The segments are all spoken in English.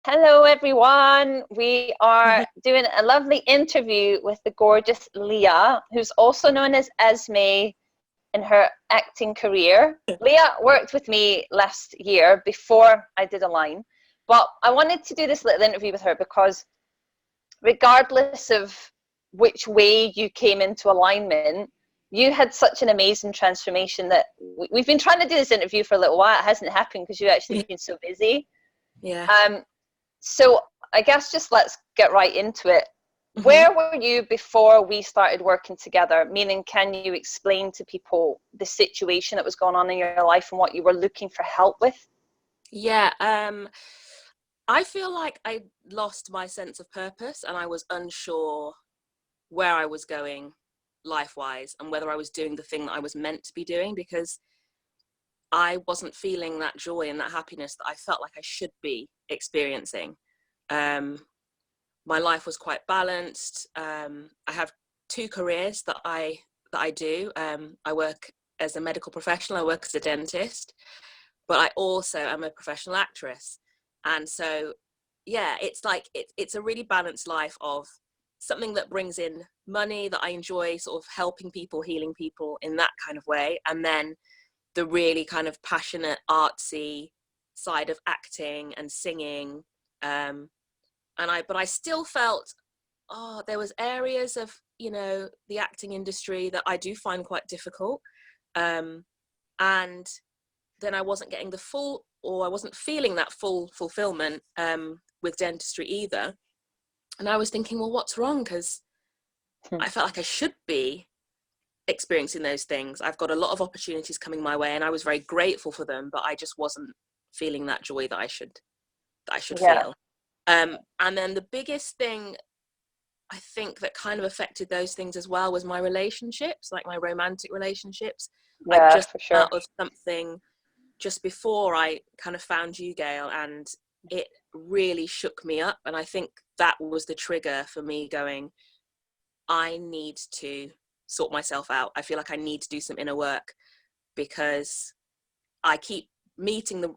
Hello, everyone. We are doing a lovely interview with the gorgeous Leah, who's also known as Esme in her acting career. Leah worked with me last year before I did a line, but I wanted to do this little interview with her because regardless of which way you came into alignment, you had such an amazing transformation that we've been trying to do this interview for a little while. It hasn't happened because you've actually been so busy. Yeah. So I guess just let's get right into it. Where were you before we started working together? Meaning, can you explain to people the situation that was going on in your life and what you were looking for help with? Yeah. I feel like I lost my sense of purpose and I was unsure where I was going life-wise and whether I was doing the thing that I was meant to be doing, because I wasn't feeling that joy and that happiness that I felt like I should be experiencing. My life was quite balanced. I have two careers that I do. I work as a medical professional. I work as a dentist, but I also am a professional actress. And so, yeah, it's like it's a really balanced life of something that brings in money that I enjoy, sort of helping people, healing people in that kind of way, and then the really kind of passionate, artsy side of acting and singing. But I still felt, there was areas of, the acting industry that I do find quite difficult. And then I wasn't getting I wasn't feeling that full fulfillment with dentistry either. And I was thinking, well, what's wrong? Because I felt like I should be experiencing those things. I've got a lot of opportunities coming my way and I was very grateful for them, but I just wasn't feeling that joy that I should feel. And then the biggest thing I think that kind of affected those things as well was my relationships, like my romantic relationships. I just for sure. out of something just before I kind of found you, Gail, and it really shook me up. And I think that was the trigger for me going, I need to sort myself out. I feel like I need to do some inner work because I keep meeting the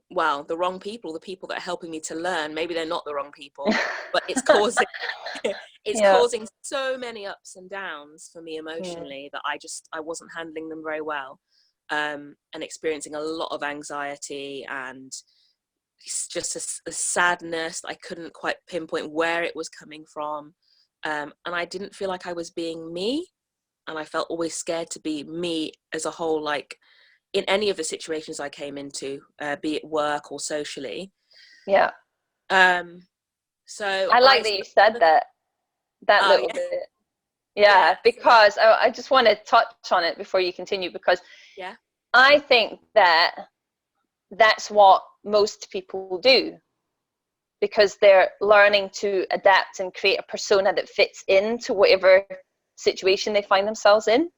wrong people, the people that are helping me to learn. Maybe they're not the wrong people, but it's causing causing so many ups and downs for me emotionally that I wasn't handling them very well, and experiencing a lot of anxiety and just a sadness. I couldn't quite pinpoint where it was coming from, and I didn't feel like I was being me, and I felt always scared to be me as a whole, like in any of the situations I came into, be it work or socially. So I like that you said that little bit. Because I just want to touch on it before you continue, because I think that that's what most people do, because they're learning to adapt and create a persona that fits into whatever situation they find themselves in.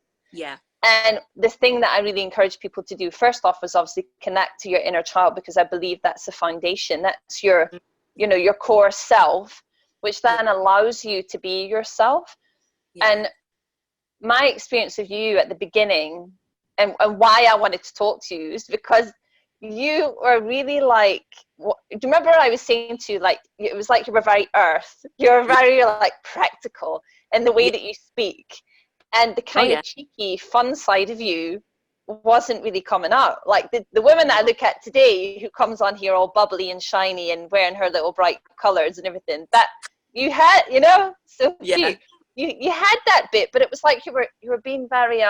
And the thing that I really encourage people to do first off is obviously connect to your inner child, because I believe that's the foundation. That's your, your core self, which then allows you to be yourself. And my experience of you at the beginning and why I wanted to talk to you is because you were really like, do you remember I was saying to you, like, it was like you were very earth. You were very like practical in the way that you speak. And the kind of cheeky, fun side of you wasn't really coming out. Like the women that I look at today who comes on here all bubbly and shiny and wearing her little bright colours and everything, that you had, so cute. You had that bit, but it was like you were being very,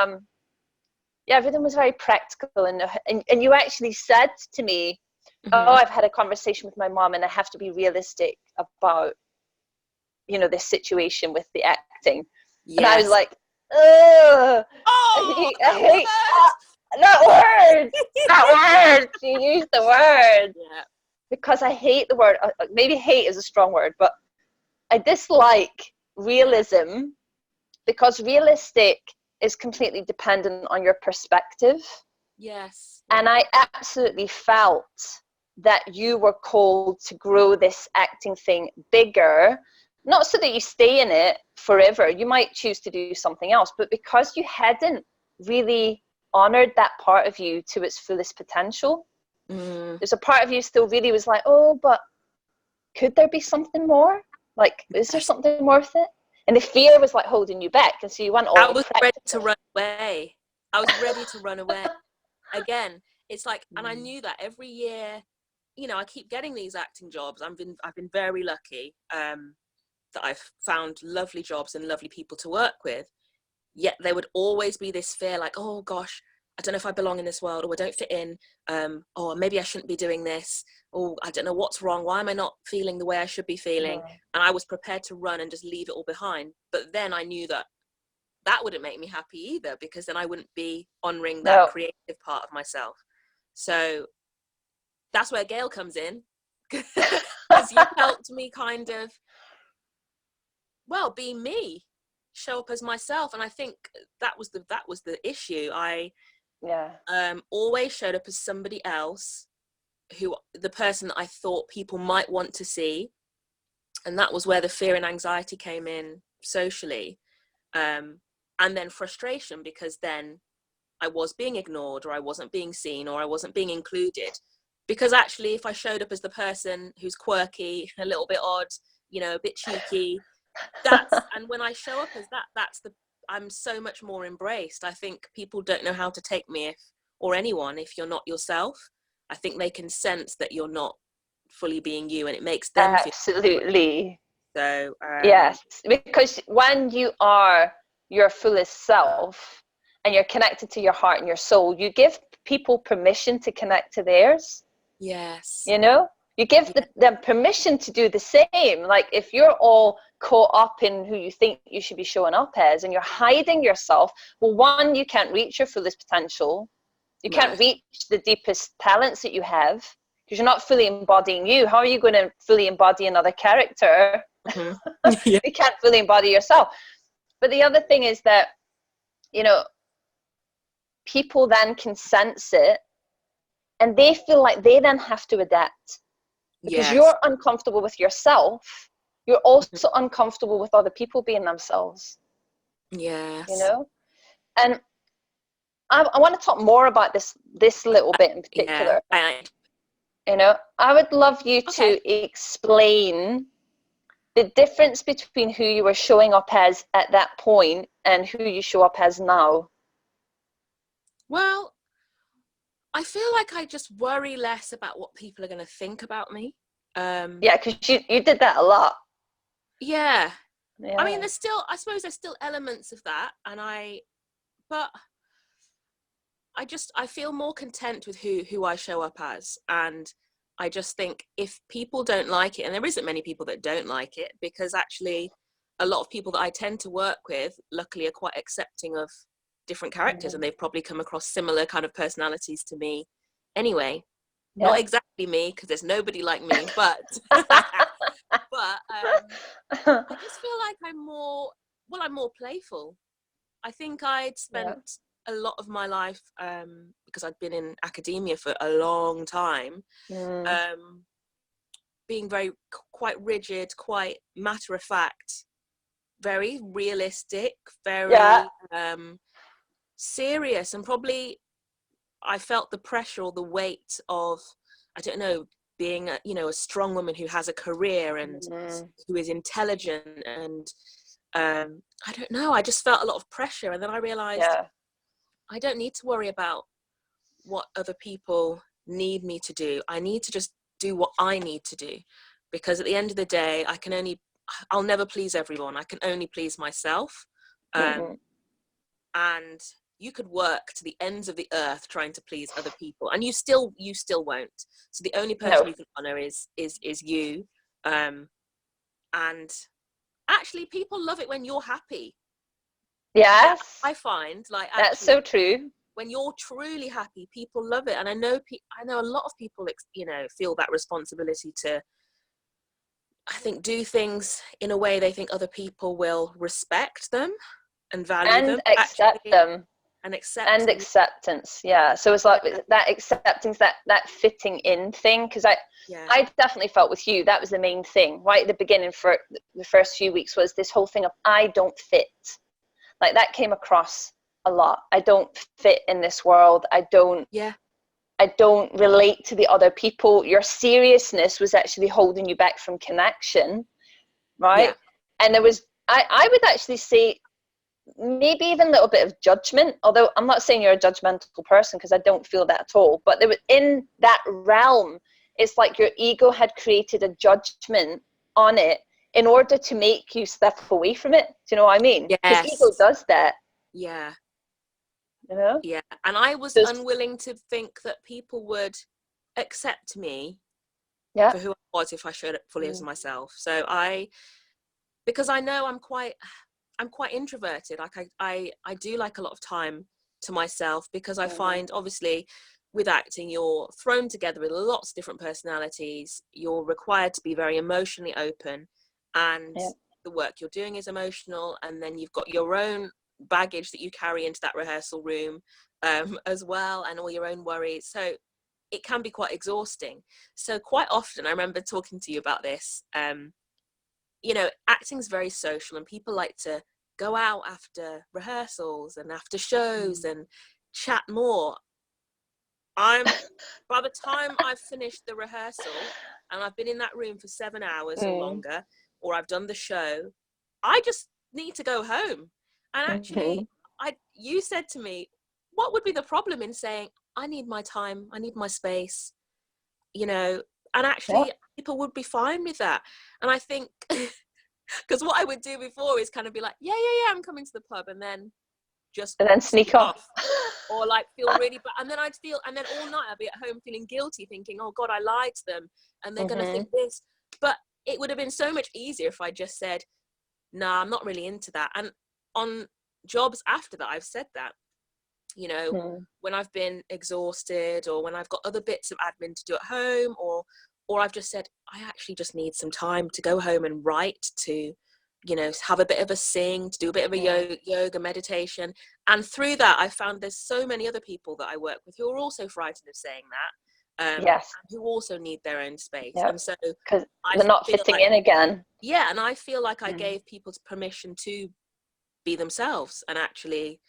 everything was very practical. And you actually said to me, I've had a conversation with my mom and I have to be realistic about, this situation with the acting. And I was like, I hate that word. That word. You used the word. Because I hate the word. Maybe hate is a strong word, but I dislike realism, because realistic is completely dependent on your perspective. And I absolutely felt that you were called to grow this acting thing bigger. Not so that you stay in it forever. You might choose to do something else, but because you hadn't really honored that part of you to its fullest potential. There's a part of you still really was like, but could there be something more? Like, is there something worth it? And the fear was like holding you back, and so you went all I was ready to practical. run away. I was ready to run away. Again, it's like, and I knew that every year, you know, I keep getting these acting jobs. I've been very lucky that I've found lovely jobs and lovely people to work with. Yet there would always be this fear, like, oh gosh, I don't know if I belong in this world, or I don't fit in, or maybe I shouldn't be doing this, or I don't know what's wrong. Why am I not feeling the way I should be feeling? And I was prepared to run and just leave it all behind. But then I knew that wouldn't make me happy either, because then I wouldn't be honoring that creative part of myself. So that's where Gail comes in, because you helped me kind of, well, be me, show up as myself. And I think that was the issue. I always showed up as somebody else, the person that I thought people might want to see, and that was where the fear and anxiety came in socially, and then frustration, because then I was being ignored, or I wasn't being seen, or I wasn't being included. Because actually, if I showed up as the person who's quirky, a little bit odd, you know, a bit cheeky, and when I show up as that, I'm so much more embraced. I think people don't know how to take me or anyone if you're not yourself. I think they can sense that you're not fully being you, and it makes them feel absolutely. So yes, because when you are your fullest self and you're connected to your heart and your soul, you give people permission to connect to theirs. Yes. You know, you give them permission to do the same. Like, if you're all caught up in who you think you should be showing up as, and you're hiding yourself, well, one, you can't reach your fullest potential. You can't reach the deepest talents that you have, because you're not fully embodying you. How are you going to fully embody another character? You can't fully embody yourself. But the other thing is that, you know, people then can sense it, and they feel like they then have to adapt, because you're uncomfortable with yourself. You're also uncomfortable with other people being themselves. Yes. You know, and I want to talk more about this little bit in particular. You know, I would love you to explain the difference between who you were showing up as at that point and who you show up as now. Well, I feel like I just worry less about what people are going to think about me. Yeah, because you did that a lot. Yeah. I mean, I suppose there's still elements of that, but I feel more content with who I show up as. And I just think if people don't like it, and there isn't many people that don't like it, because actually a lot of people that I tend to work with, luckily, are quite accepting of different characters, and they've probably come across similar kind of personalities to me anyway. Not exactly me, because there's nobody like me, but I just feel like I'm more playful. I think I'd spent a lot of my life, because I'd been in academia for a long time, being quite rigid, quite matter of fact, very realistic, very serious, and probably I felt the pressure or the weight of, I don't know, being a strong woman who has a career and who is intelligent, and I don't know, I just felt a lot of pressure. And then I realized I don't need to worry about what other people need me to do. I need to just do what I need to do, because at the end of the day, I'll never please everyone. I can only please myself. And you could work to the ends of the earth trying to please other people, and you still won't. So the only person you can honor is you. And actually, people love it when you're happy. Yes, I find, like, that's so true. When you're truly happy, people love it. And I know a lot of people, feel that responsibility to, I think, do things in a way they think other people will respect them and value them, accept them. And acceptance. So it's like that acceptance, that fitting in thing, because I definitely felt with you that was the main thing right at the beginning. For the first few weeks was this whole thing of I don't fit. Like, that came across a lot. I don't fit in this world. I don't I don't relate to the other people. Your seriousness was actually holding you back from connection, right? Yeah. And there was, I would actually say, maybe even a little bit of judgment, although I'm not saying you're a judgmental person, because I don't feel that at all. But there was, in that realm, it's like your ego had created a judgment on it in order to make you step away from it. Do you know what I mean? Because ego Yes. does that. Yeah. You know? Yeah. And I was Just, unwilling to think that people would accept me yeah. for who I was if I showed up fully as myself. So because I know I'm quite introverted. Like I do like a lot of time to myself, because I find, obviously, with acting, you're thrown together with lots of different personalities. You're required to be very emotionally open, and the work you're doing is emotional, and then you've got your own baggage that you carry into that rehearsal room as well, and all your own worries. So it can be quite exhausting. So quite often, I remember talking to you about this, you know, acting's very social, and people like to go out after rehearsals and after shows and chat more. By the time I've finished the rehearsal and I've been in that room for 7 hours or longer, or I've done the show, I just need to go home. And actually, you said to me, what would be the problem in saying, I need my time, I need my space, you know? And actually, people would be fine with that. And I think, because what I would do before is kind of be like, yeah, I'm coming to the pub, and then just and then sneak off. Or like feel really bad, and then and then all night I'd be at home feeling guilty, thinking, oh God, I lied to them and they're gonna think this. But it would have been so much easier if I just said, nah, I'm not really into that. And on jobs after that, I've said that, you know, when I've been exhausted, or when I've got other bits of admin to do at home, or I've just said, I actually just need some time to go home and write, to, you know, have a bit of a sing, to do a bit of a yoga meditation. And through that, I found there's so many other people that I work with who are also frightened of saying that, and who also need their own space. And so because they're not fitting in again. Yeah, and I feel like I gave people permission to be themselves, and actually,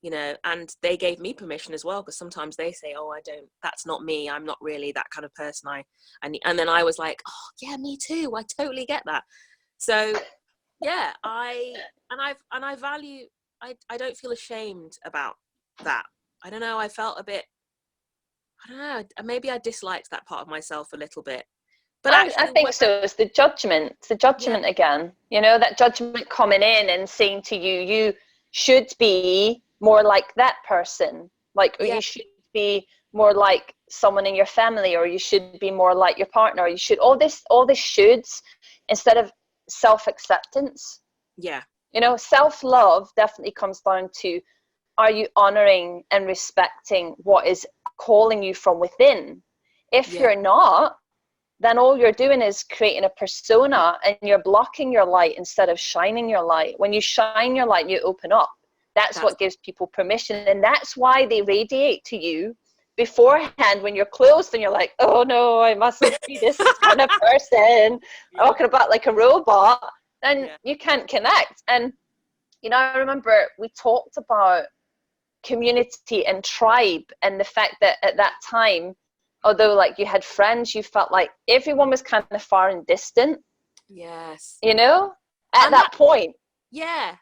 you know, and they gave me permission as well, because sometimes they say, oh, that's not me, I'm not really that kind of person, and then I was like, oh yeah, me too, I totally get that. So yeah, I value, I don't feel ashamed about that. I don't know, I felt a bit, I don't know, maybe I disliked that part of myself a little bit. But actually, I think so. It's the judgment. It's the judgment again. You know, that judgment coming in and saying to you, you should be more like that person. Like, or you should be more like someone in your family, or you should be more like your partner, or you should, all this shoulds, instead of self-acceptance. Yeah. You know, self-love definitely comes down to, are you honoring and respecting what is calling you from within? If you're not, then all you're doing is creating a persona, and you're blocking your light instead of shining your light. When you shine your light, you open up. That's what gives people permission. And that's why they radiate to you beforehand. When you're closed and you're like, oh no, I mustn't be this kind of person, walking about like a robot, then you can't connect. And, you know, I remember we talked about community and tribe, and the fact that at that time, although like you had friends, you felt like everyone was kind of far and distant. Yes. You know, at that point. Yeah.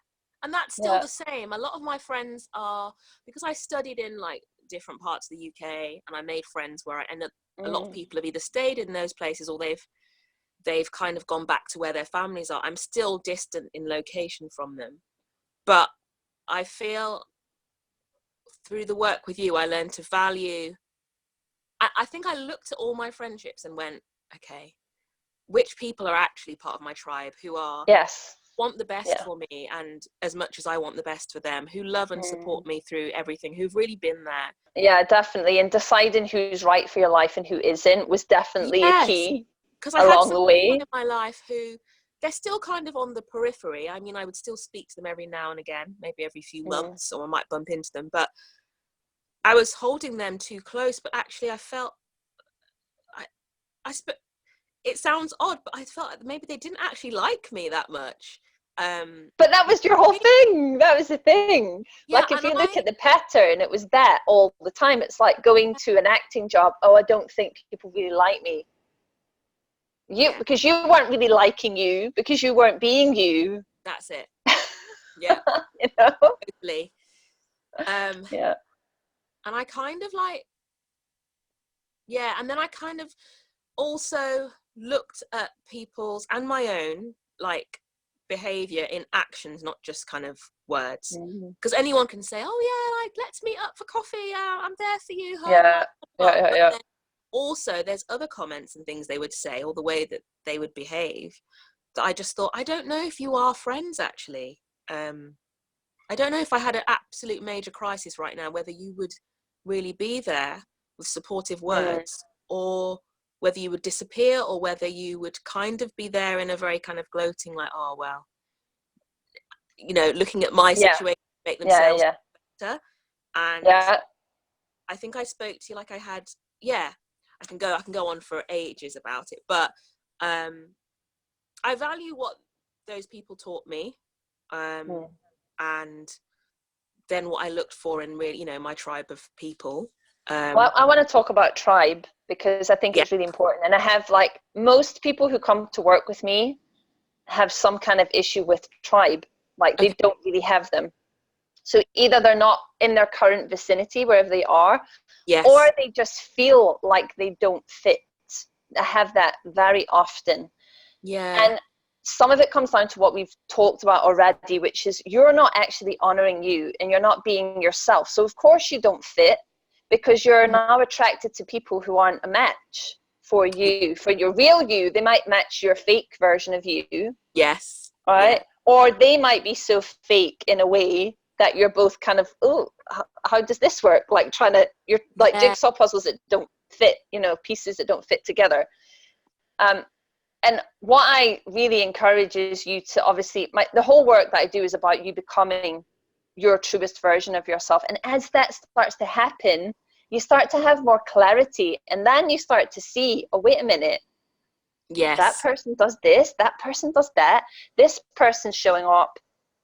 And that's still the same. A lot of my friends are, because I studied in like different parts of the UK, and I made friends where a lot of people have either stayed in those places, or they've kind of gone back to where their families are. I'm still distant in location from them. But I feel through the work with you, I learned to value. I think I looked at all my friendships and went, okay, which people are actually part of my tribe, who are want the best for me, and as much as I want the best for them, who love and support me through everything, who've really been there. Yeah, definitely. And deciding who's right for your life and who isn't was definitely a key along the way. In my life who, they're still kind of on the periphery. I mean, I would still speak to them every now and again, maybe every few months, or I might bump into them, but I was holding them too close. But actually I felt, it sounds odd, but I felt like maybe they didn't actually like me that much. But that was your whole thing. That was the thing. Yeah, like if you look at the pattern, it was that all the time. It's like going to an acting job. Oh, I don't think people really like me. Because you weren't really liking you, because you weren't being you. That's it. Yeah. You know? Totally. Yeah. And I kind of like, yeah, and then I kind of also looked at people's and my own like behavior in actions, not just kind of words, because anyone can say, oh yeah, like let's meet up for coffee, I'm there for you. Yeah. Also there's other comments and things they would say, or the way that they would behave, that I just thought, I don't know if you are friends actually. I don't know if I had an absolute major crisis right now, whether you would really be there with supportive words, or whether you would disappear, or whether you would kind of be there in a very kind of gloating, like, oh, well, you know, looking at my situation, make themselves better. And I think I spoke to you like I had, I can go on for ages about it, but I value what those people taught me. And then what I looked for in really, you know, my tribe of people. Well, I want to talk about tribe, because I think it's really important. And I have, like, most people who come to work with me have some kind of issue with tribe. Like, they don't really have them. So either they're not in their current vicinity, wherever they are, or they just feel like they don't fit. I have that very often. And some of it comes down to what we've talked about already, which is you're not actually honoring you, and you're not being yourself. So of course you don't fit, because you're now attracted to people who aren't a match for you, for your real you. They might match your fake version of you. Yes. Right. Yeah. Or they might be so fake in a way that you're both kind of, oh, how does this work? Like you're like jigsaw puzzles that don't fit, you know, pieces that don't fit together. And what I really encourage is you to obviously, the whole work that I do is about you becoming your truest version of yourself. And as that starts to happen, you start to have more clarity, and then you start to see, oh, wait a minute. Yes. That person does this, that person does that, this person's showing up,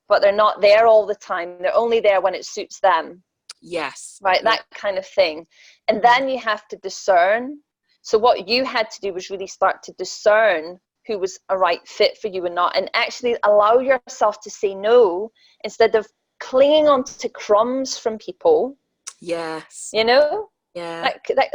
but they're not there all the time. They're only there when it suits them. Yes. Right, that kind of thing. And then you have to discern. So what you had to do was really start to discern who was a right fit for you and not, and actually allow yourself to say no, instead of clinging on to crumbs from people. Yes. You know? Yeah. Like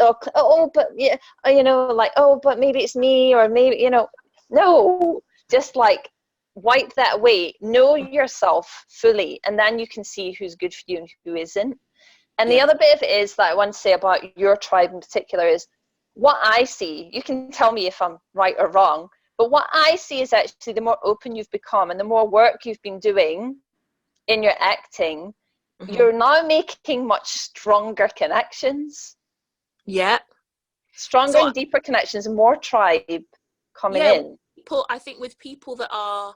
but yeah, you know, like, oh, but maybe it's me, or maybe, you know, no, just like wipe that away, know yourself fully, and then you can see who's good for you and who isn't. And the other bit of it is that I want to say about your tribe in particular is what I see. You can tell me if I'm right or wrong, but what I see is actually the more open you've become and the more work you've been doing in your acting, you're now making much stronger connections. Yeah. Stronger and deeper connections, and more tribe coming in. I think with people that are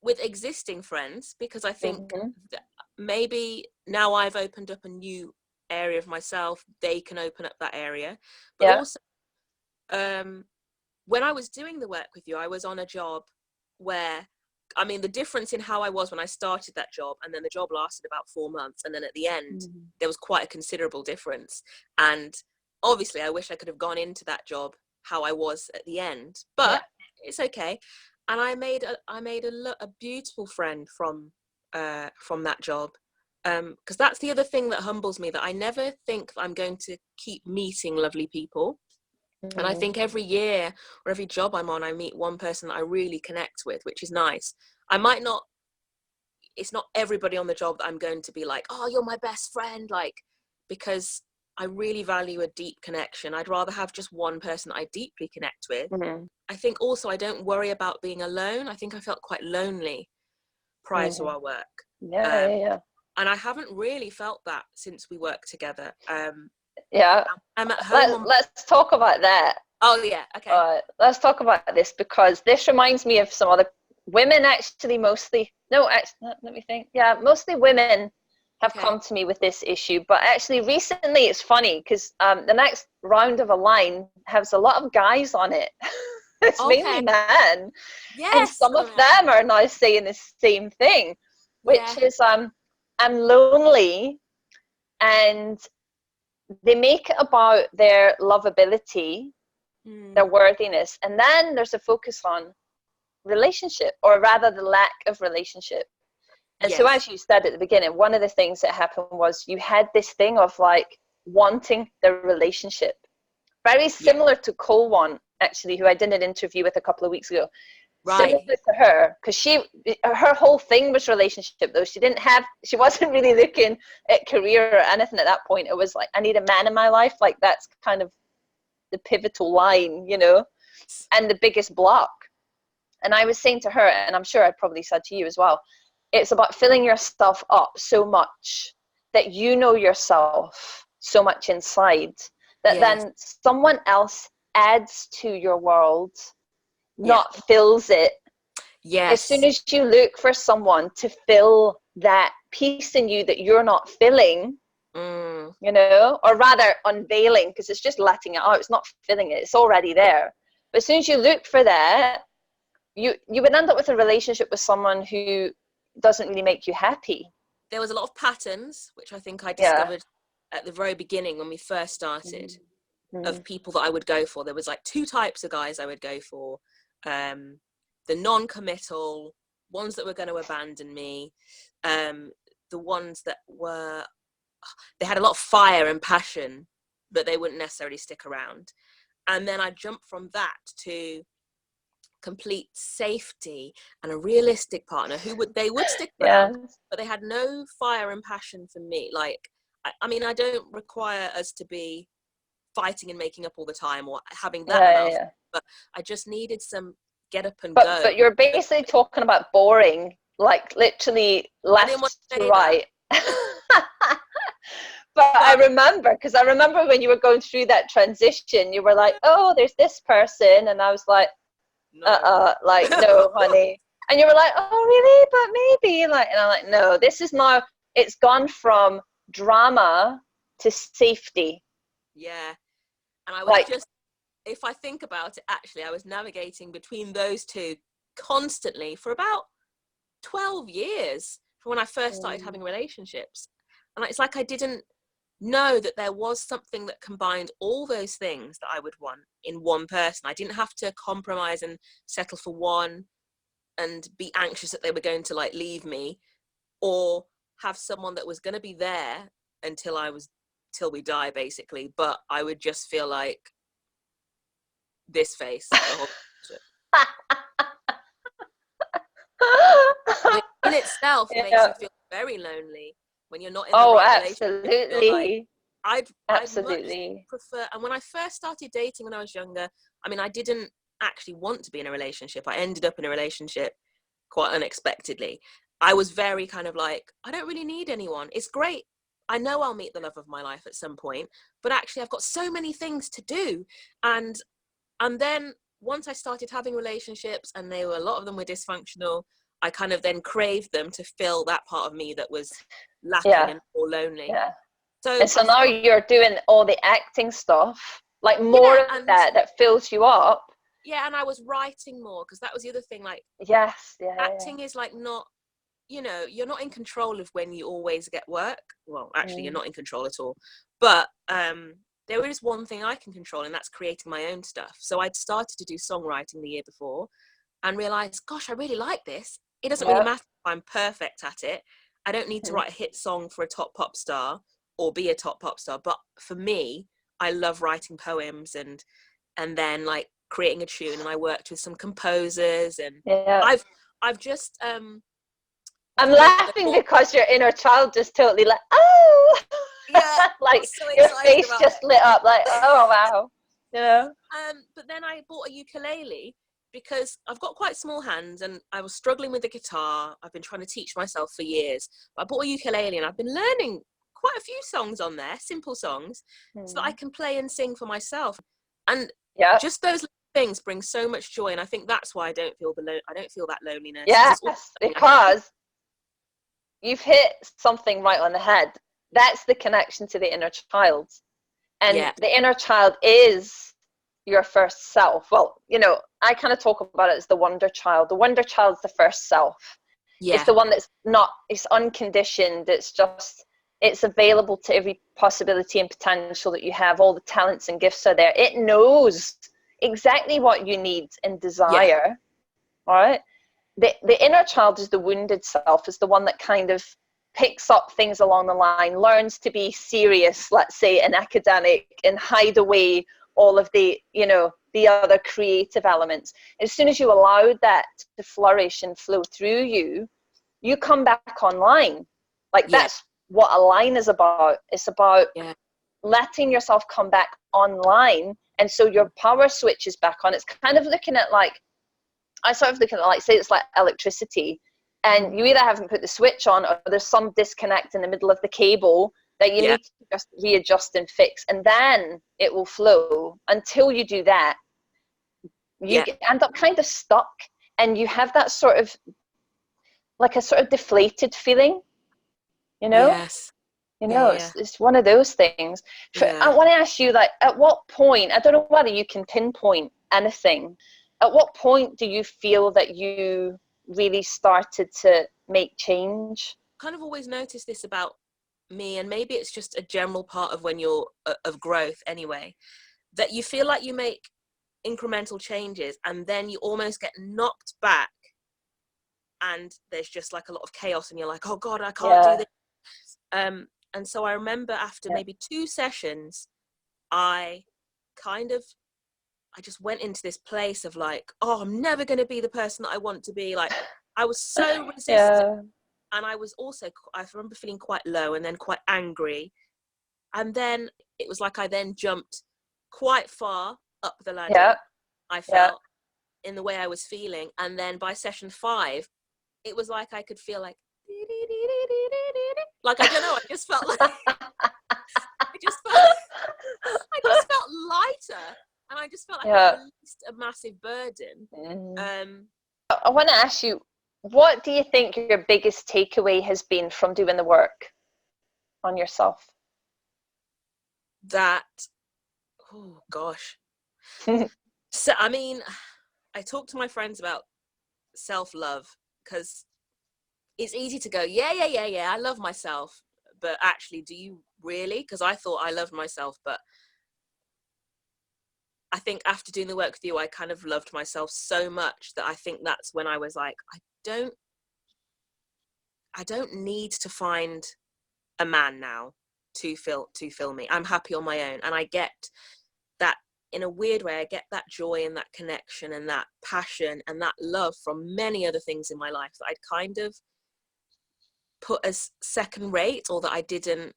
with existing friends, because I think that maybe now I've opened up a new area of myself, they can open up that area. But also, when I was doing the work with you, I was on a job where, I mean, the difference in how I was when I started that job, and then the job lasted about 4 months, and then at the end, there was quite a considerable difference. And obviously, I wish I could have gone into that job how I was at the end, but it's okay. And I made a beautiful friend from that job, because that's the other thing that humbles me, that I never think that I'm going to keep meeting lovely people. And I think every year or every job I'm on, I meet one person that I really connect with, which is nice. It's not everybody on the job that I'm going to be like, oh, you're my best friend, like, because I really value a deep connection. I'd rather have just one person that I deeply connect with. I think also I don't worry about being alone. I think I felt quite lonely prior to our work. And I haven't really felt that since we worked together. I'm at home. Let's talk about that. Oh yeah, okay. Let's talk about this, because this reminds me of some other women, actually, mostly. No, actually, let me think. Yeah, mostly women have come to me with this issue, but actually recently it's funny because the next round of a line has a lot of guys on it. It's mainly Okay. men. And Yes. some of them are now saying the same thing, which is I'm lonely, and they make it about their lovability, their worthiness, and then there's a focus on relationship, or rather the lack of relationship. And so, as you said at the beginning, one of the things that happened was you had this thing of like wanting the relationship, very similar to Cole one, actually, who I did an interview with a couple of weeks ago. Similar to her, because her whole thing was relationship, though. She wasn't really looking at career or anything at that point. It was like, I need a man in my life. Like, that's kind of the pivotal line, you know, and the biggest block. And I was saying to her, and I'm sure I probably said to you as well, it's about filling yourself up so much that you know yourself so much inside that then someone else adds to your world, not fills it. As soon as you look for someone to fill that piece in you that you're not filling, you know, or rather unveiling, because it's just letting it out, it's not filling it, it's already there. But as soon as you look for that, you would end up with a relationship with someone who doesn't really make you happy. There was a lot of patterns, which I think I discovered at the very beginning when we first started, of people that I would go for. There was like two types of guys I would go for. The non-committal, ones that were going to abandon me, the ones that they had a lot of fire and passion, but they wouldn't necessarily stick around. And then I jumped from that to complete safety and a realistic partner who would stick around, but they had no fire and passion for me. Like, I mean, I don't require us to be fighting and making up all the time or having that enough, but I just needed some get up and go. But you're basically talking about boring, like literally left to right. But I remember when you were going through that transition, you were like, oh, there's this person, and I was like, like, no, honey. And you were like, oh, really? But maybe, like, and I'm like, no, this is now, it's gone from drama to safety. Yeah. And I was like, if I think about it, actually, I was navigating between those two constantly for about 12 years from when I first started having relationships. And it's like I didn't know that there was something that combined all those things that I would want in one person. I didn't have to compromise and settle for one and be anxious that they were going to like leave me, or have someone that was going to be there till we die, basically, but I would just feel like this face which in itself makes you feel very lonely when you're not in the right relationship. I'd much prefer. And when I first started dating when I was younger, I mean, I didn't actually want to be in a relationship. I ended up in a relationship quite unexpectedly. I was very kind of like, I don't really need anyone. It's great. I know I'll meet the love of my life at some point, but actually I've got so many things to do. And then once I started having relationships, and a lot of them were dysfunctional, I kind of then craved them to fill that part of me that was lacking and more lonely. So now you're doing all the acting stuff, like more of that fills you up. Yeah, and I was writing more, because that was the other thing. Like, acting is like not, you know, you're not in control of when you always get work. Well, actually, you're not in control at all. But there is one thing I can control, and that's creating my own stuff. So I'd started to do songwriting the year before and realized, gosh, I really like this. It doesn't really matter if I'm perfect at it. I don't need to write a hit song for a top pop star or be a top pop star. But for me, I love writing poems and then like creating a tune. And I worked with some composers, and I've just I'm laughing because your inner child just totally like, oh, like so your face just lit up, like, oh wow, you know. But then I bought a ukulele because I've got quite small hands, and I was struggling with the guitar. I've been trying to teach myself for years. But I bought a ukulele, and I've been learning quite a few songs on there, simple songs, so that I can play and sing for myself. And just those things bring so much joy, and I think that's why I don't feel that loneliness. Yes, because you've hit something right on the head. That's the connection to the inner child. And the inner child is your first self. Well, you know, I kind of talk about it as the wonder child. The wonder child's the first self. It's the one that's not, it's unconditioned. It's just, it's available to every possibility and potential that you have. All the talents and gifts are there. It knows exactly what you need and desire. All right. The inner child is the wounded self, is the one that kind of picks up things along the line, learns to be serious, let's say, and academic, and hide away all of the, you know, the other creative elements. As soon as you allow that to flourish and flow through you, you come back online. Like that's what a line is about. It's about letting yourself come back online. And so your power switch is back on. It's kind of looking at like, I sort of look at it like, say it's like electricity, and you either haven't put the switch on or there's some disconnect in the middle of the cable that you need to just readjust and fix, and then it will flow. Until you do that, you end up kind of stuck, and you have that sort of like a sort of deflated feeling, you know? You know, it's one of those things. I want to ask you, like, at what point, I don't know whether you can pinpoint anything, at what point do you feel that you really started to make change? Kind of always noticed this about me, and maybe it's just a general part of when you're of growth anyway, that you feel like you make incremental changes and then you almost get knocked back, and there's just like a lot of chaos, and you're like, oh God, I can't do this. And so I remember after maybe 2 sessions, I just went into this place of like, oh, I'm never going to be the person that I want to be. Like, I was so resistant. And I was also, I remember feeling quite low and then quite angry. And then it was like I then jumped quite far up the ladder, I felt, in the way I was feeling. And then by session 5, it was like I could feel like I don't know, I just felt like I just felt lighter, and I just felt like I released a massive burden. I want to ask you, what do you think your biggest takeaway has been from doing the work on yourself? That, oh gosh. So I mean, I talk to my friends about self-love, because it's easy to go, I love myself, but actually, do you really? Because I thought I loved myself, but I think after doing the work with you, I kind of loved myself so much that I think that's when I was like, I don't need to find a man now to fill me. I'm happy on my own. And I get that, in a weird way, I get that joy and that connection and that passion and that love from many other things in my life that I'd kind of put as second rate, or that I didn't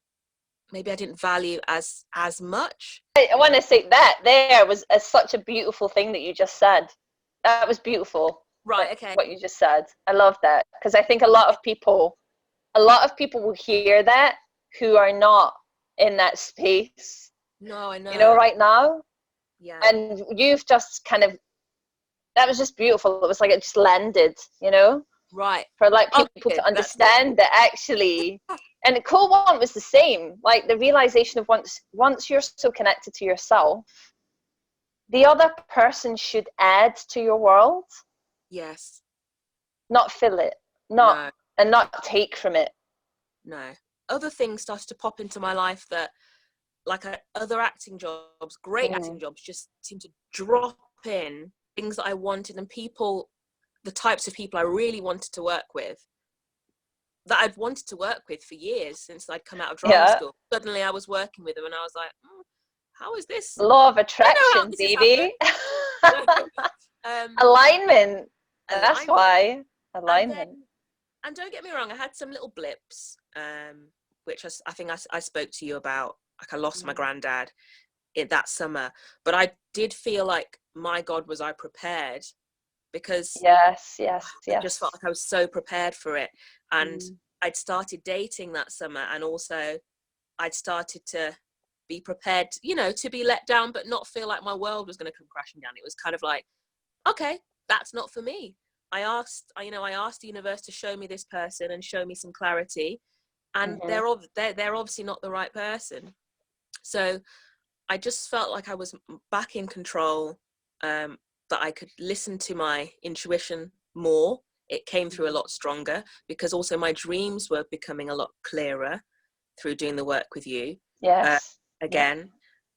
value as much. I want to say that there was such a beautiful thing that you just said. That was beautiful. Right. Okay. What you just said. I love that, because I think a lot of people will hear that who are not in that space. No, I know. You know, right now. Yeah. And you've just kind of, that was just beautiful. It was like it just landed, you know? Right. For like people to understand that actually, and the cool one was the same, like the realization of once you're so connected to yourself, the other person should add to your world. Yes. Not fill it, and not take from it. No. Other things started to pop into my life that, like other acting jobs, great acting jobs, just seemed to drop in things that I wanted, and people, the types of people I really wanted to work with, that I'd wanted to work with for years since I'd come out of drama school. Suddenly I was working with them, and I was like, how is this? Law of attraction, baby. Alignment. That's why. Alignment. And don't get me wrong, I had some little blips, which I think I spoke to you about. Like, I lost my granddad in that summer, but I did feel like, my God, was I prepared? Because yes, I just felt like I was so prepared for it. And I'd started dating that summer, and also I'd started to be prepared, you know, to be let down, but not feel like my world was going to come crashing down. It was kind of like, okay, that's not for me. I asked the universe to show me this person and show me some clarity, and they're obviously not the right person. So I just felt like I was back in control, that I could listen to my intuition more. It came through a lot stronger, because also my dreams were becoming a lot clearer through doing the work with you. Yes. Again.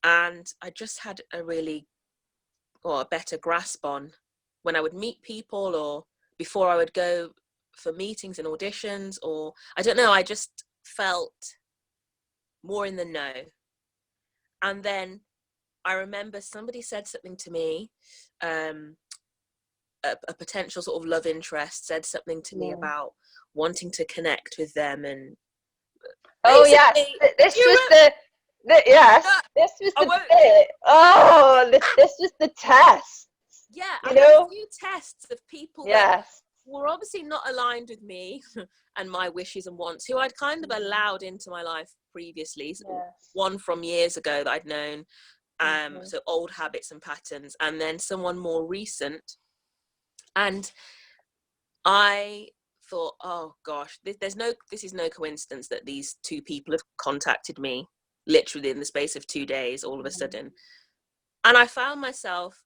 Yeah. And I just had a better grasp on when I would meet people, or before I would go for meetings and auditions, or I don't know, I just felt more in the know. And then I remember somebody said something to me, a potential sort of love interest said something to me about wanting to connect with them, and oh yes, this was the yes, this was the bit. Oh, this was the test. Yeah, I had a few tests of people that were obviously not aligned with me and my wishes and wants, who I'd kind of allowed into my life previously. One from years ago that I'd known, so old habits and patterns, and then someone more recent. And I thought, oh gosh, this is no coincidence that these two people have contacted me literally in the space of 2 days, all of a sudden. And I found myself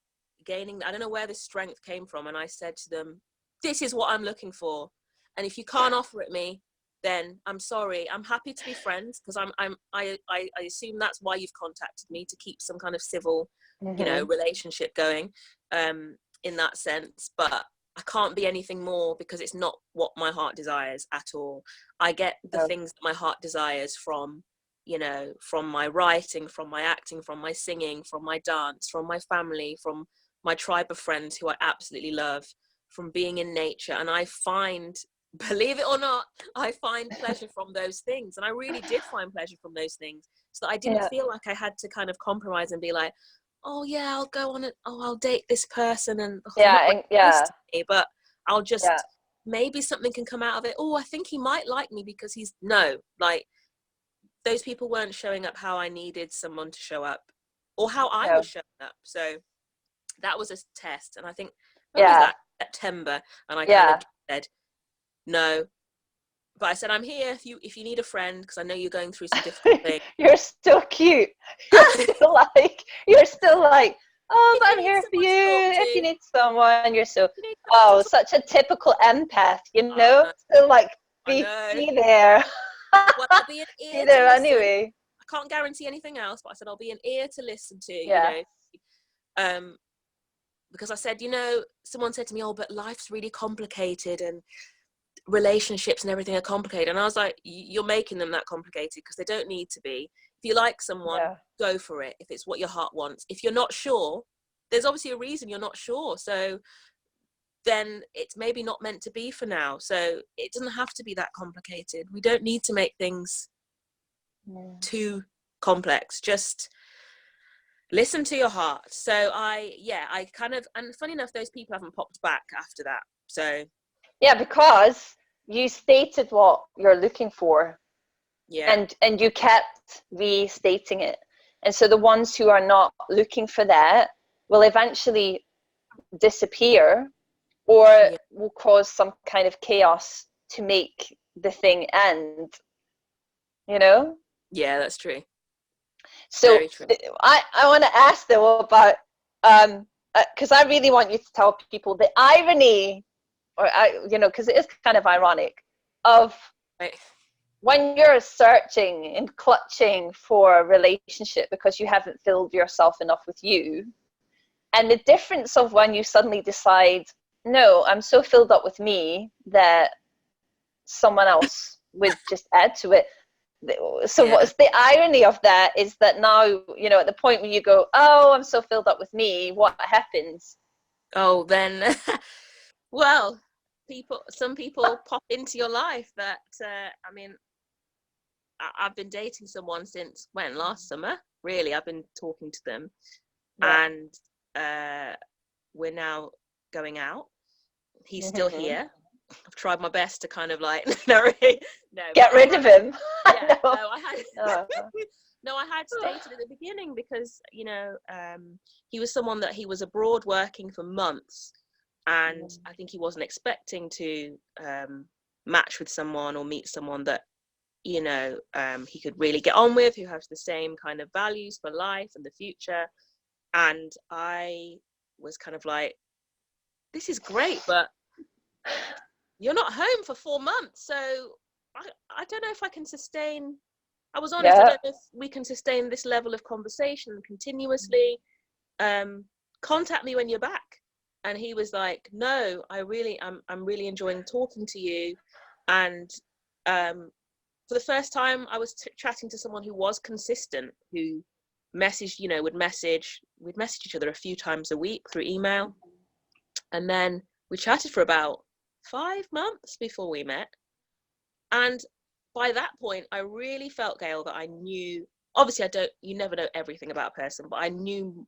gaining, I don't know where this strength came from, and I said to them, this is what I'm looking for, and if you can't offer it me, then I'm sorry. I'm happy to be friends, because I assume that's why you've contacted me, to keep some kind of civil relationship going, in that sense. But I can't be anything more, because it's not what my heart desires at all. I get the things that my heart desires from from my writing, from my acting, from my singing, from my dance, from my family, from my tribe of friends who I absolutely love, from being in nature. And I find, believe it or not, I find pleasure from those things. And I really did find pleasure from those things, so that I didn't feel like I had to kind of compromise and be like, oh yeah, I'll go on it. Oh, I'll date this person, and but I'll just, maybe something can come out of it. Oh, I think he might like me because those people weren't showing up how I needed someone to show up, or how I was showing up. So that was a test. And I think, when was that? September. And I kind of said, no. But I said, I'm here if you need a friend, because I know you're going through some difficult things. You're still cute. You're still like, oh, I'm here for you. If you need someone, you're such a typical empath, Still like, be there. Well, I'll be an ear there to anyway. I can't guarantee anything else, but I said I'll be an ear to listen to, because I said, someone said to me, oh, but life's really complicated, and relationships and everything are complicated. And I was like, you're making them that complicated, because they don't need to be. If you like someone, go for it, if it's what your heart wants. If you're not sure, there's obviously a reason you're not sure. So then it's maybe not meant to be for now. So it doesn't have to be that complicated. We don't need to make things too complex. Just listen to your heart. So I kind of, and funny enough, those people haven't popped back after that. So because you stated what you're looking for, and you kept restating it, and so the ones who are not looking for that will eventually disappear, or will cause some kind of chaos to make the thing end. Yeah, that's true. So true. I want to ask though about, because I really want you to tell people the irony, or because it is kind of ironic, of when you're searching and clutching for a relationship because you haven't filled yourself enough with you, and the difference of when you suddenly decide, no, I'm so filled up with me that someone else would just add to it. So what's the irony of that is that now, at the point when you go, oh, I'm so filled up with me, what happens? Oh, then, well, some people pop into your life that, I've been dating someone since last summer, really. I've been talking to them, and we're now going out. He's still here. I've tried my best to kind of get rid of him. I had stated at the beginning, because he was someone that he was abroad working for months, and I think he wasn't expecting to match with someone or meet someone that he could really get on with, who has the same kind of values for life and the future. And I was kind of like, this is great, but you're not home for 4 months. So I don't know if I can sustain, I was honest, I don't know if we can sustain this level of conversation continuously. Contact me when you're back. And he was like, no, I'm really enjoying talking to you. And for the first time, I was chatting to someone who was consistent, who messaged, we'd message each other a few times a week through email. And then we chatted for about 5 months before we met. And by that point, I really felt, Gail, that I knew, obviously you never know everything about a person, but I knew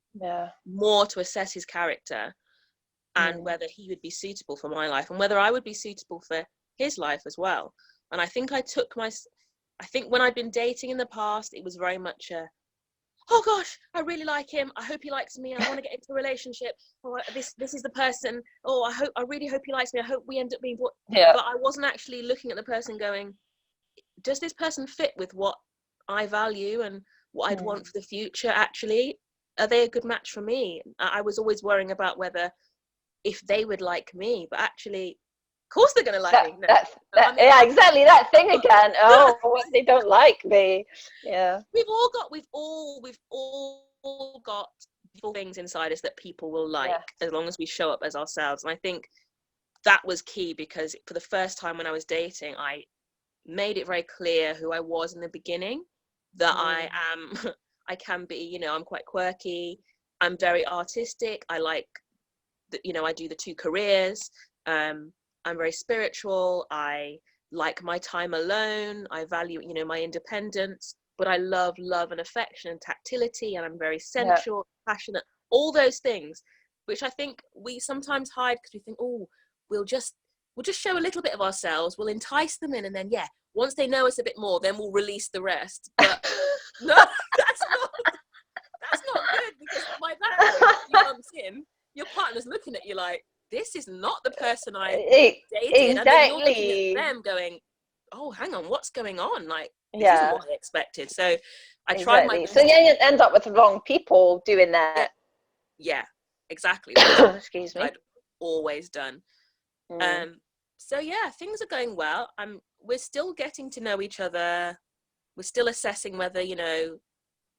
more to assess his character and whether he would be suitable for my life and whether I would be suitable for his life as well. And I think I think when I'd been dating in the past, it was very much oh gosh, I really like him. I hope he likes me. I want to get into a relationship. Oh, this is the person. Oh, I really hope he likes me. I hope we end up being. But I wasn't actually looking at the person going, does this person fit with what I value and what I'd want for the future? Actually, are they a good match for me? I was always worrying about whether if they would like me, but actually, of course they're going to like me. No. Yeah, exactly that thing again. Oh, what they don't like me. Yeah. We've all got beautiful things inside us that people will like as long as we show up as ourselves. And I think that was key, because for the first time when I was dating, I made it very clear who I was in the beginning, that I can be, I'm quite quirky. I'm very artistic. I like, I do the 2 careers. I'm very spiritual. I like my time alone. I value, my independence, but I love and affection and tactility. And I'm very sensual, passionate, all those things, which I think we sometimes hide because we think, oh, we'll just show a little bit of ourselves. We'll entice them in. And then, once they know us a bit more, then we'll release the rest. But no, that's not good, because by that point, a few months in, your partner's looking at you like, this is not the person I dated. Exactly. And then you're looking at them going, oh, hang on, what's going on? Like, this isn't what I expected. So I tried my best. So you end up with the wrong people doing that. Yeah, exactly. Excuse me. I'd always done. So things are going well. We're still getting to know each other. We're still assessing whether,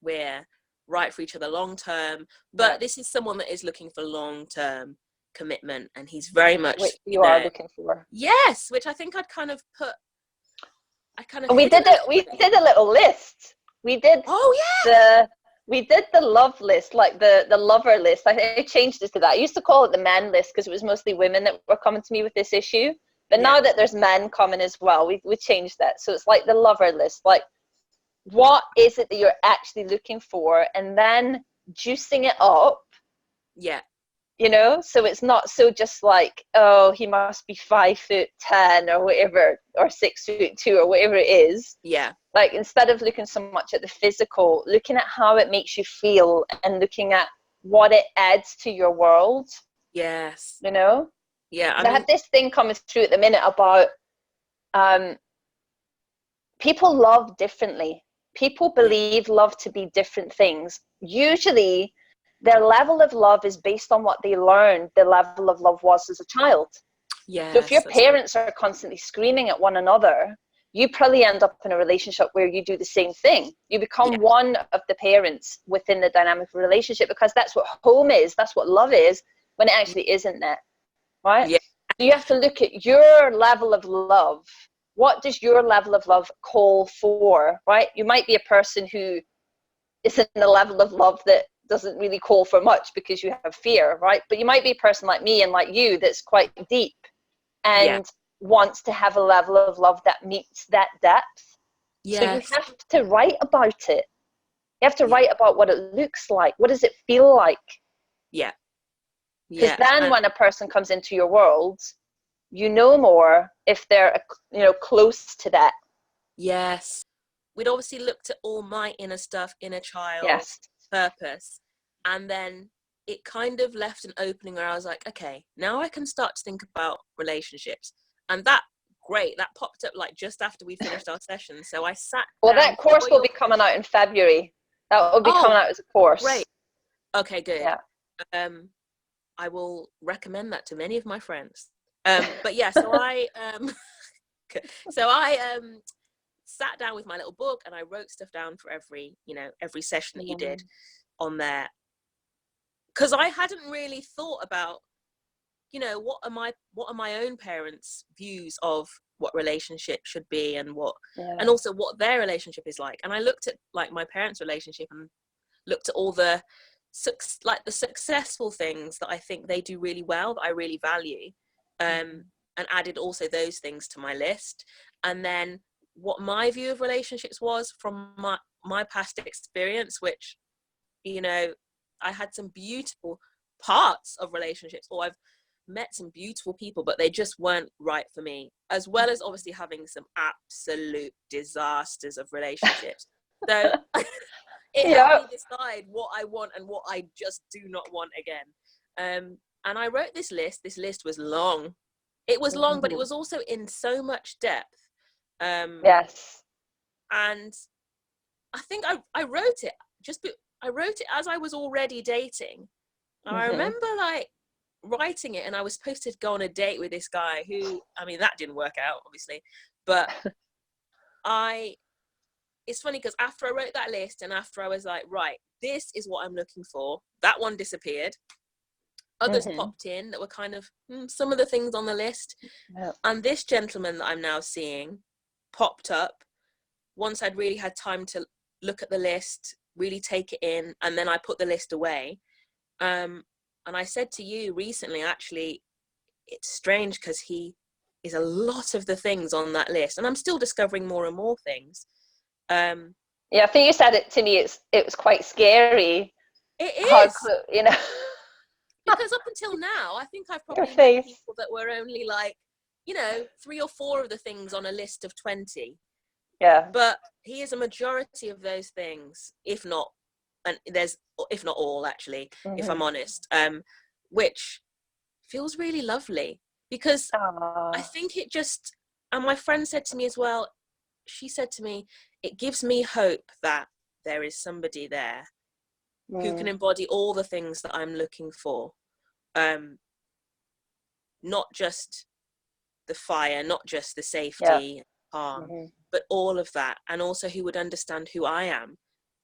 we're right for each other long term. But this is someone that is looking for long term commitment, and he's very much what you are looking for. Yes, which I think I'd kind of put. We did a little list. We did. We did the love list, like the lover list. I changed it to that. I used to call it the man list because it was mostly women that were coming to me with this issue. But now that there's men coming as well, we changed that. So it's like the lover list. Like, what is it that you're actually looking for? And then juicing it up. Yeah. So it's not so just like, oh, he must be 5'10" or whatever, or 6'2" or whatever it is. Yeah. Like, instead of looking so much at the physical, looking at how it makes you feel and looking at what it adds to your world. Yes. Yeah. I have this thing coming through at the minute about people love differently. People believe love to be different things. Usually their level of love is based on what they learned the level of love was as a child. Yeah. So if your parents are constantly screaming at one another, you probably end up in a relationship where you do the same thing. You become one of the parents within the dynamic of a relationship, because that's what home is. That's what love is, when it actually isn't that. Right? Yeah. So you have to look at your level of love. What does your level of love call for? Right? You might be a person who is in a level of love that doesn't really call for much because you have fear, right? But you might be a person like me and like you that's quite deep and wants to have a level of love that meets that depth. So you have to write about it. You have to write about what it looks like. What does it feel like? Yeah. Because then when a person comes into your world, you know more if they're, close to that. Yes. We'd obviously looked at all my inner stuff, inner child, purpose. And then it kind of left an opening where I was like, okay, now I can start to think about relationships. And that great. That popped up like just after we finished our session. So I sat Well, down that course will be coming out in February. That will be coming out as a course. Great. Okay, good. Yeah. I will recommend that to many of my friends. But yeah, so I sat down with my little book and I wrote stuff down for every session that you did on there, because I hadn't really thought about, what are my own parents' views of what relationship should be, and and also what their relationship is like. And I looked at like my parents' relationship and looked at all the successful things that I think they do really well, that I really value, and added also those things to my list. And then what my view of relationships was from my past experience, which, I had some beautiful parts of relationships, or I've met some beautiful people, but they just weren't right for me, as well as obviously having some absolute disasters of relationships. So it helped me decide what I want and what I just do not want again. And I wrote this list. This list was long. It was long, but it was also in so much depth. Yes. And I think I wrote it I wrote it as I was already dating. I remember like writing it, and I was supposed to go on a date with this guy who, I mean, that didn't work out obviously, but it's funny because after I wrote that list and after I was like, right, this is what I'm looking for, that one disappeared. Others popped in that were kind of some of the things on the list. And this gentleman that I'm now seeing popped up once I'd really had time to look at the list, really take it in, and then I put the list away. And I said to you recently, actually, it's strange because he is a lot of the things on that list, and I'm still discovering more and more things. I think you said it to me. It was quite scary. It is, because up until now, I think I've probably met people that were only like, 3 or 4 of the things on a list of 20. Yeah. But he is a majority of those things, if not all, actually, if I'm honest. Which feels really lovely, because I think it just, and my friend said to me as well, she said to me, it gives me hope that there is somebody there who can embody all the things that I'm looking for. Not just the fire, not just the safety, calm, but all of that, and also who would understand who I am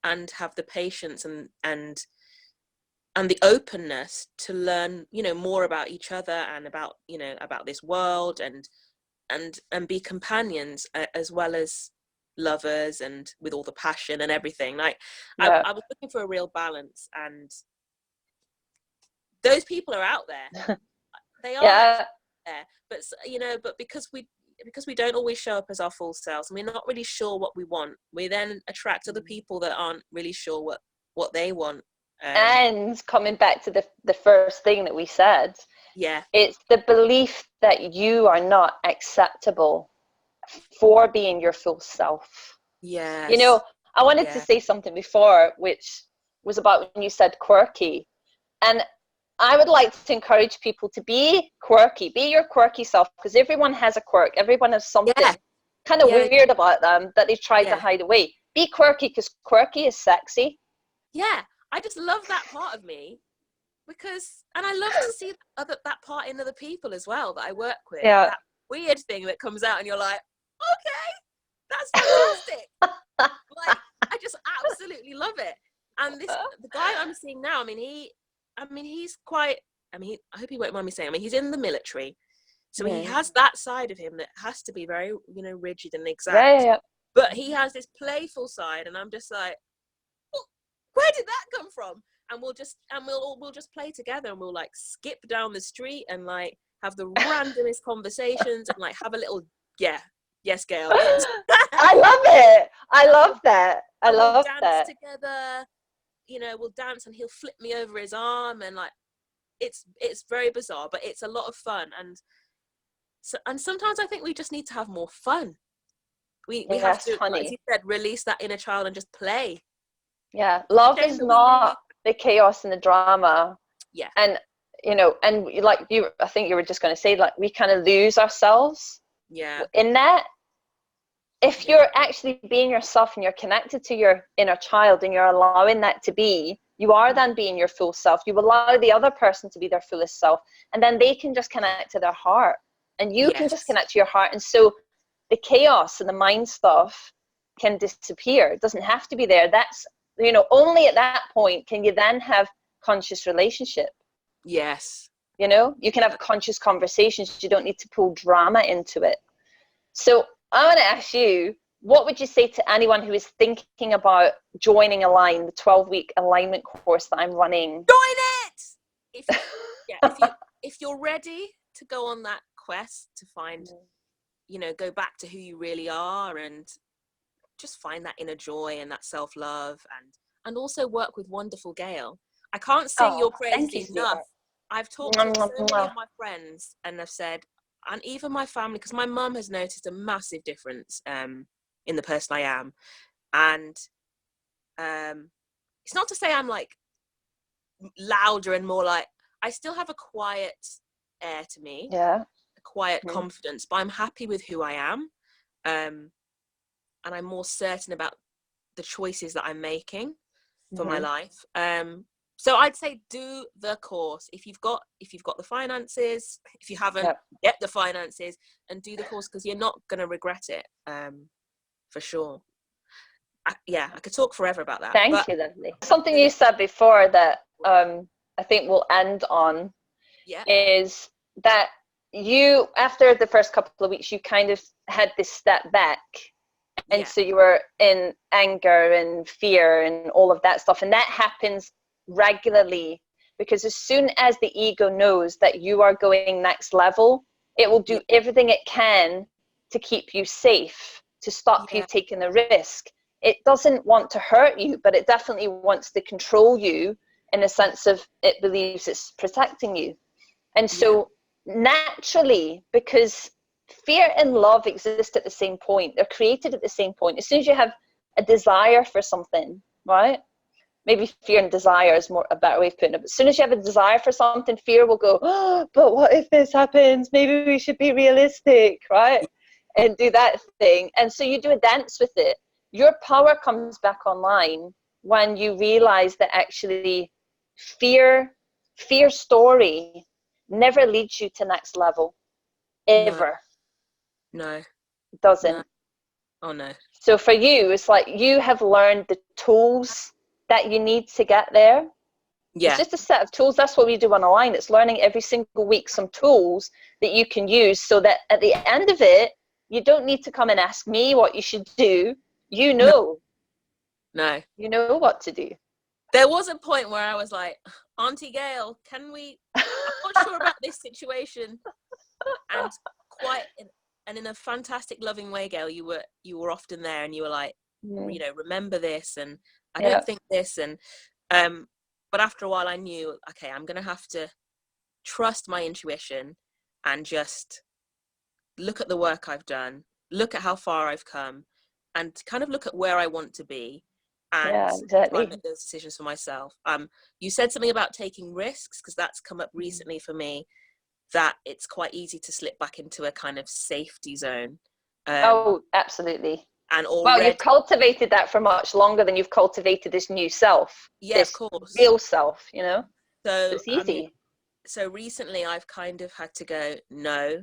and have the patience and the openness to learn, more about each other and about, about this world, and be companions as well as lovers, and with all the passion and everything. Like I was looking for a real balance, and those people are out there. They are there, but because we don't always show up as our full selves, and we're not really sure what we want, we then attract other people that aren't really sure what they want. And coming back to the first thing that we said, it's the belief that you are not acceptable for being your full self. I wanted to say something before, which was about when you said quirky, and I would like to encourage people to be quirky, be your quirky self, because everyone has a quirk. Everyone has something kind of weird about them that they try to hide away. Be quirky, because quirky is sexy. Yeah, I just love that part of me, and I love to see that part in other people as well that I work with. Yeah. That weird thing that comes out and you're like, okay, that's fantastic. Like, I just absolutely love it. And the guy I'm seeing now, he's quite, I hope he won't mind me saying, he's in the military. So he has that side of him that has to be very, rigid and exact. Yeah. But he has this playful side, and I'm just like, well, where did that come from? And we'll just play together, and we'll like skip down the street and like have the randomest conversations and like have a little, yes, Gail. I love it. I love that. We'll dance together. We'll dance, and he'll flip me over his arm, and like it's very bizarre, but it's a lot of fun. And sometimes I think we just need to have more fun. We have to, like you said, release that inner child and just play. Yeah, love is not the chaos and the drama. Yeah. And and like I think you were just going to say, like, we kind of lose ourselves Yeah. in that, if you're actually being yourself and you're connected to your inner child and you're allowing that to be, you are then being your full self. You allow the other person to be their fullest self, and then they can just connect to their heart, and you can just connect to your heart. And so the chaos and the mind stuff can disappear. It doesn't have to be there. That's, you know, only at that point can you then have conscious relationship. Yes. You know, you can have conscious conversations. You don't need to pull drama into it. So I want to ask you, what would you say to anyone who is thinking about joining Align, the 12-week alignment course that I'm running? Join it! If you're ready to go on that quest to find, you know, go back to who you really are and just find that inner joy and that self-love, and also work with wonderful Gail. I can't sing your praises enough. I've talked to so many of my friends and I've said, and even my family, because my mum has noticed a massive difference in the person I am. And it's not to say I'm like louder and more like, I still have a quiet air to me, a quiet confidence, but I'm happy with who I am. And I'm more certain about the choices that I'm making for my life. So I'd say do the course. If you've got the finances, if you haven't, get the finances and do the course, because you're not going to regret it, for sure. I could talk forever about that. Thank you, lovely. Something you said before that I think we'll end on is that you, after the first couple of weeks, you kind of had this step back. And so you were in anger and fear and all of that stuff. And that happens regularly, because as soon as the ego knows that you are going next level, it will do everything it can to keep you safe, to stop you taking the risk. It doesn't want to hurt you, but it definitely wants to control you in the sense of it believes it's protecting you. And so naturally, because fear and love exist at the same point, they're created at the same point. As soon as you have a desire for something, right? Maybe fear and desire is more a better way of putting it. But as soon as you have a desire for something, fear will go, oh, but what if this happens? Maybe we should be realistic, right? And do that thing. And so you do a dance with it. Your power comes back online when you realize that actually fear story never leads you to next level, ever. No. Doesn't. No. Oh no. So for you, it's like you have learned the tools that you need to get there. It's just a set of tools. That's what we do on Align. It's learning every single week some tools that you can use, so that at the end of it, you don't need to come and ask me what you should do. You know. No. You know what to do. There was a point where I was like, Auntie Gail, I'm not sure about this situation. And in a fantastic, loving way, Gail, you were often there, and you were like, you know, remember this, and I don't think this, and but after a while I knew, okay, I'm gonna have to trust my intuition and just look at the work I've done, look at how far I've come, and kind of look at where I want to be, and try and make those decisions for myself. You said something about taking risks, because that's come up recently for me, that it's quite easy to slip back into a kind of safety zone. Oh, absolutely. And already, well, you've cultivated that for much longer than you've cultivated this new self. Yeah, of course. Real self, you know? So it's easy. I mean, so recently I've kind of had to go, no,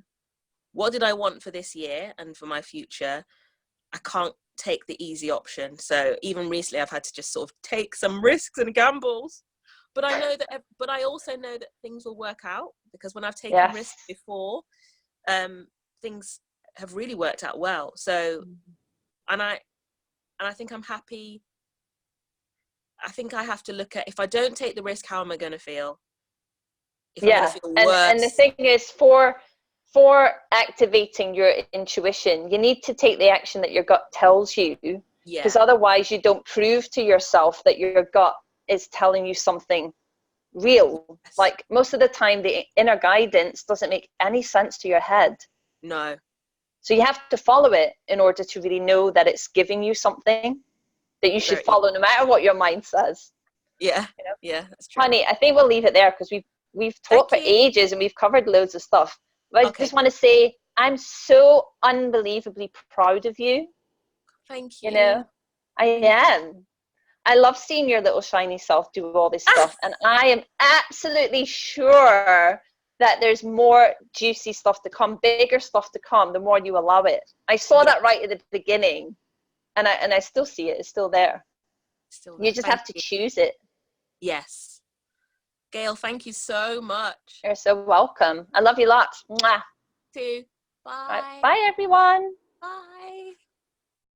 what did I want for this year and for my future? I can't take the easy option. So even recently I've had to just sort of take some risks and gambles. But I also know that things will work out, because when I've taken risks before, things have really worked out well. So, and I think I'm happy. I think I have to look at, if I don't take the risk, how am I going to feel? If I'm going to feel worse. And the thing is, for activating your intuition, you need to take the action that your gut tells you, because otherwise you don't prove to yourself that your gut is telling you something real. Like most of the time, the inner guidance doesn't make any sense to your head. No. So you have to follow it in order to really know that it's giving you something that you should follow, no matter what your mind says. Yeah, you know? Yeah, that's true. Honey, I think we'll leave it there, because we've talked for ages and we've covered loads of stuff. But I just want to say I'm so unbelievably proud of you. Thank you. You know, I am. I love seeing your little shiny self do all this stuff. And I am absolutely sure that there's more juicy stuff to come, bigger stuff to come, the more you allow it. I saw that right at the beginning, and I still see it. It's still there. Still You there. just Thank have to you. choose it. Yes. Gail, thank you so much. You're so welcome. I love you lots. Mwah. Too. Right. Bye. Bye, everyone. Bye.